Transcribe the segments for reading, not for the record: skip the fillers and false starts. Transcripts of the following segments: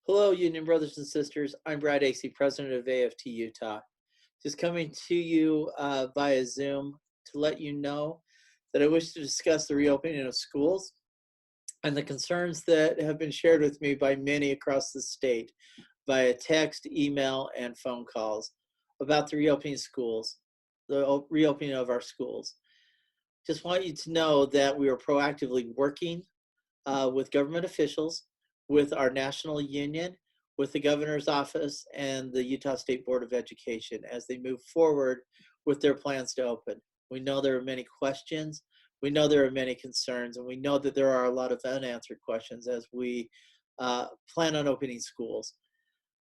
Hello, Union brothers and sisters. I'm Brad Acey, president of AFT Utah. Just coming to you via Zoom to let you know that I wish to discuss the reopening of schools and the concerns that have been shared with me by many across the state via text, email, and phone calls about the reopening schools, the reopening of our schools. Just want you to know that we are proactively working with government officials, with our national union, with the governor's office, and the Utah State Board of Education as they move forward with their plans to open. We know there are many questions, we know there are many concerns, and we know that there are a lot of unanswered questions as we plan on opening schools.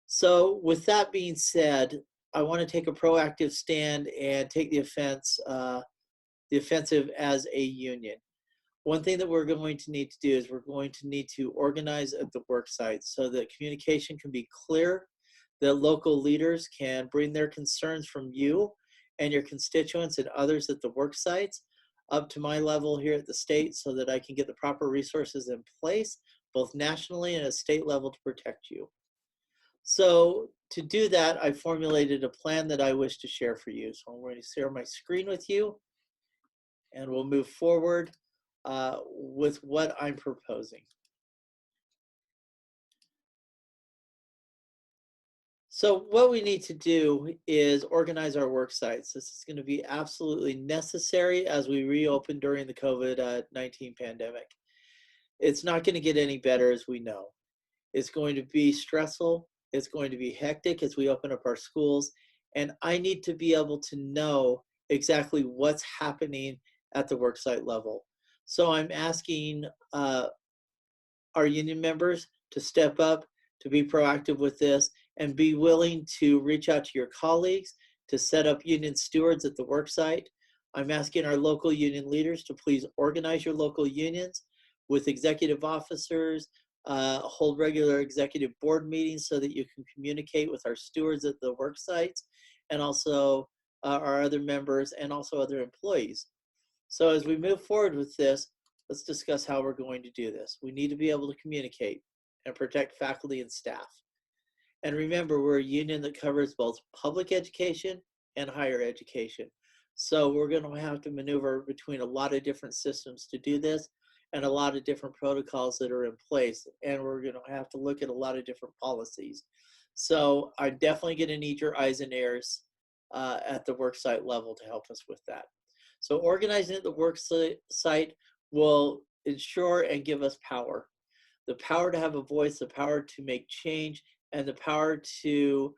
So with that being said, I want to take a proactive stand and take the offensive as a union. One thing that we're going to need to do is we're going to need to organize at the work site so that communication can be clear, that local leaders can bring their concerns from you and your constituents and others at the work sites up to my level here at the state so that I can get the proper resources in place, both nationally and at state level, to protect you. So to do that, I formulated a plan that I wish to share for you. So I'm going to share my screen with you and we'll move forward with what I'm proposing. So what we need to do is organize our work sites. This is going to be absolutely necessary as we reopen during the COVID-19 pandemic. It's not going to get any better, as we know. It's going to be stressful. It's going to be hectic as we open up our schools. And I need to be able to know exactly what's happening at the worksite level. So I'm asking our union members to step up, to be proactive with this, and be willing to reach out to your colleagues, to set up union stewards at the worksite. I'm asking our local union leaders to please organize your local unions with executive officers, hold regular executive board meetings so that you can communicate with our stewards at the work sites and also our other members and also other employees. So as we move forward with this, let's discuss how we're going to do this. We need to be able to communicate and protect faculty and staff. And remember, we're a union that covers both public education and higher education. So we're going to have to maneuver between a lot of different systems to do this and a lot of different protocols that are in place. And we're going to have to look at a lot of different policies. So I'm definitely going to need your eyes and ears at the worksite level to help us with that. So organizing at the work site will ensure and give us power. The power to have a voice, the power to make change, and the power to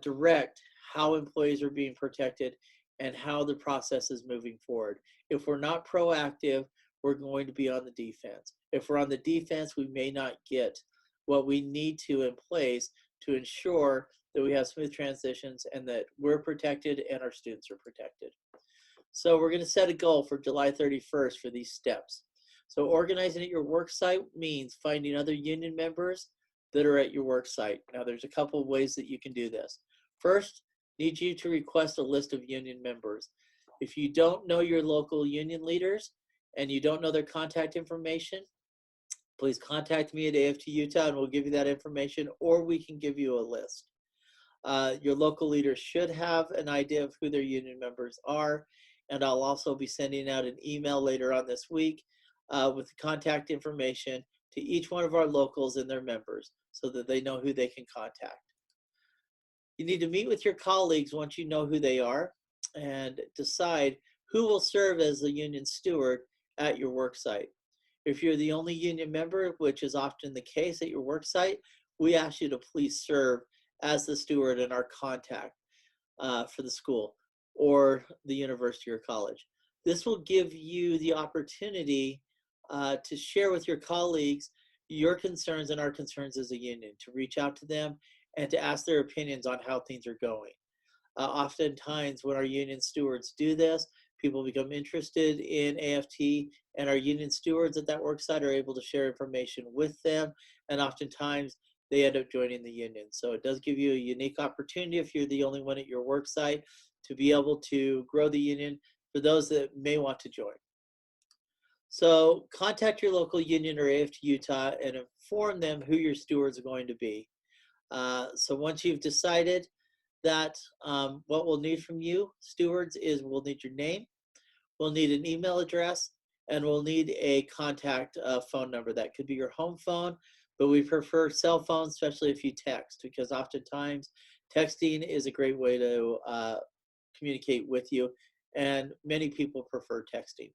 direct how employees are being protected and how the process is moving forward. If we're not proactive, we're going to be on the defense. If we're on the defense, we may not get what we need to in place to ensure that we have smooth transitions and that we're protected and our students are protected. So we're going to set a goal for July 31st for these steps. So organizing at your work site means finding other union members that are at your work site. Now there's a couple of ways that you can do this. First, need you to request a list of union members. If you don't know your local union leaders and you don't know their contact information, please contact me at AFT Utah and we'll give you that information, or we can give you a list. Your local leaders should have an idea of who their union members are, and I'll also be sending out an email later on this week with the contact information to each one of our locals and their members so that they know who they can contact. You need to meet with your colleagues once you know who they are and decide who will serve as the union steward at your work site. If you're the only union member, which is often the case at your work site, we ask you to please serve as the steward and our contact for the school or the university or college. This will give you the opportunity to share with your colleagues your concerns and our concerns as a union, to reach out to them and to ask their opinions on how things are going. Oftentimes when our union stewards do this, people become interested in AFT, and our union stewards at that worksite are able to share information with them, and oftentimes they end up joining the union. So it does give you a unique opportunity, if you're the only one at your worksite, to be able to grow the union for those that may want to join. So contact your local union or AFT Utah and inform them who your stewards are going to be. So once you've decided that, what we'll need from you, stewards, is we'll need your name, we'll need an email address, and we'll need a contact phone number. That could be your home phone, but we prefer cell phones, especially if you text, because oftentimes texting is a great way to communicate with you, and many people prefer texting.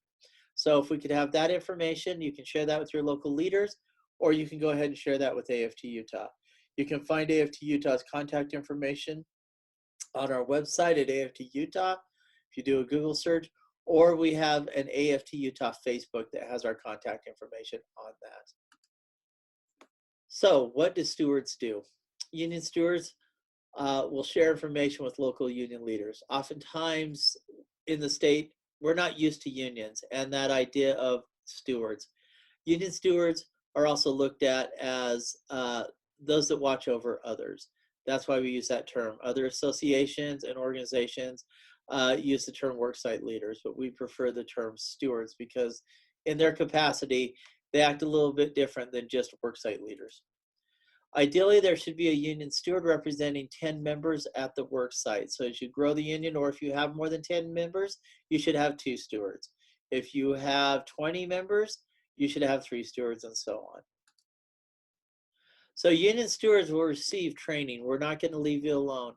So if we could have that information, you can share that with your local leaders, or you can go ahead and share that with AFT Utah. You can find AFT Utah's contact information on our website at AFT Utah if you do a Google search, or we have an AFT Utah Facebook that has our contact information on that. So what do stewards do? Union stewards will share information with local union leaders. Oftentimes in the state, we're not used to unions and that idea of stewards. Union stewards are also looked at as those that watch over others. That's why we use that term. Other associations and organizations use the term worksite leaders, but we prefer the term stewards because in their capacity, they act a little bit different than just worksite leaders. Ideally, there should be a union steward representing 10 members at the work site. So as you grow the union, or if you have more than 10 members, you should have 2 stewards. If you have 20 members, you should have 3 stewards, and so on. So union stewards will receive training. We're not going to leave you alone.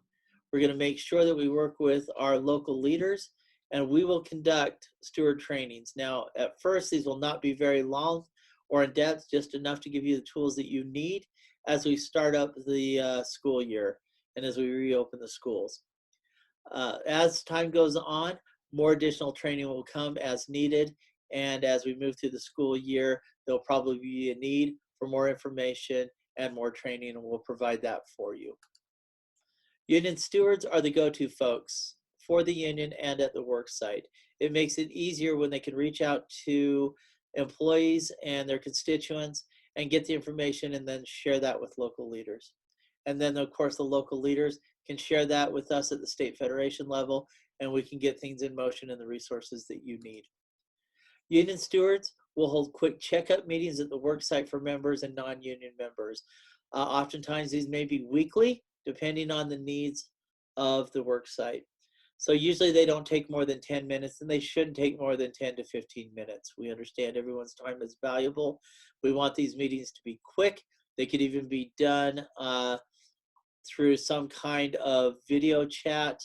We're going to make sure that we work with our local leaders, and we will conduct steward trainings. Now, at first, these will not be very long or in depth, just enough to give you the tools that you need as we start up the school year and as we reopen the schools. As time goes on, more additional training will come as needed, and as we move through the school year, there'll probably be a need for more information and more training, and we'll provide that for you. Union stewards are the go-to folks for the union and at the work site. It makes it easier when they can reach out to employees and their constituents and get the information and then share that with local leaders. And then, of course, the local leaders can share that with us at the state federation level, and we can get things in motion and the resources that you need. Union stewards will hold quick checkup meetings at the work site for members and non-union members. Oftentimes, these may be weekly, depending on the needs of the work site. So usually they don't take more than 10 minutes, and they shouldn't take more than 10 to 15 minutes. We understand everyone's time is valuable. We want these meetings to be quick. They could even be done through some kind of video chat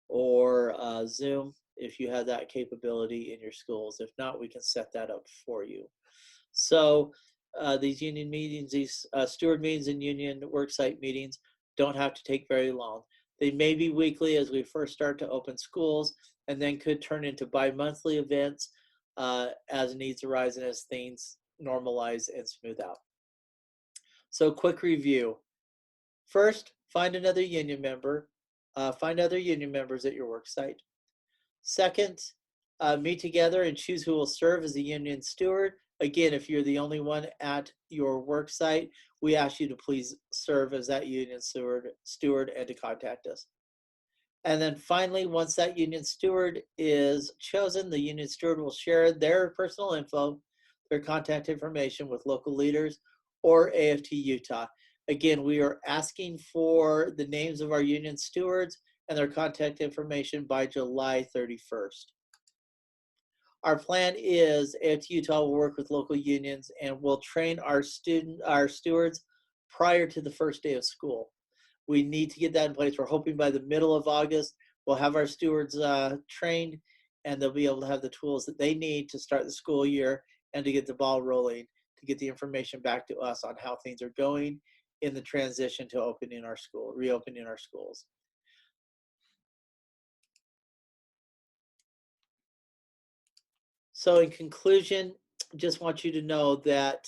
or Zoom if you have that capability in your schools. If not, we can set that up for you. So these union meetings, these steward meetings and union worksite meetings don't have to take very long. They may be weekly as we first start to open schools, and then could turn into bi-monthly events as needs arise and as things normalize and smooth out. So quick review. First, find another union member. Find other union members at your work site. Second, meet together and choose who will serve as a union steward. Again, if you're the only one at your work site, we ask you to please serve as that union steward and to contact us. And then finally, once that union steward is chosen, the union steward will share their personal info, their contact information with local leaders or AFT Utah. Again, we are asking for the names of our union stewards and their contact information by July 31st. Our plan is AFT Utah will work with local unions and will train our stewards prior to the first day of school. We need to get that in place. We're hoping by the middle of August, we'll have our stewards trained, and they'll be able to have the tools that they need to start the school year and to get the ball rolling, to get the information back to us on how things are going in the transition to reopening our schools. So in conclusion, just want you to know that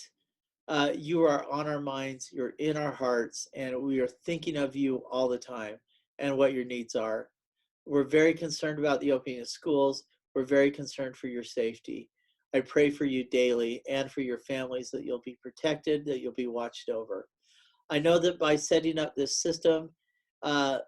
you are on our minds, you're in our hearts, and we are thinking of you all the time and what your needs are. We're very concerned about the opening of schools. We're very concerned for your safety. I pray for you daily and for your families that you'll be protected, that you'll be watched over. I know that by setting up this system and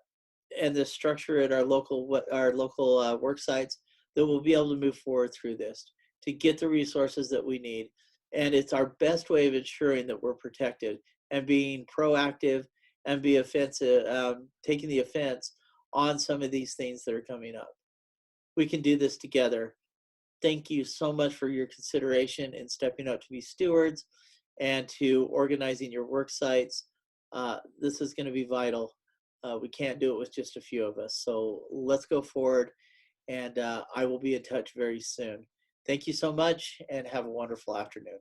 this structure at our local work sites, that we'll be able to move forward through this. to get the resources that we need. And it's our best way of ensuring that we're protected and being proactive and be offensive, taking the offense on some of these things that are coming up. We can do this together. Thank you so much for your consideration and stepping up to be stewards and to organizing your work sites. This is going to be vital. We can't do it with just a few of us. So let's go forward, and I will be in touch very soon. Thank you so much, and have a wonderful afternoon.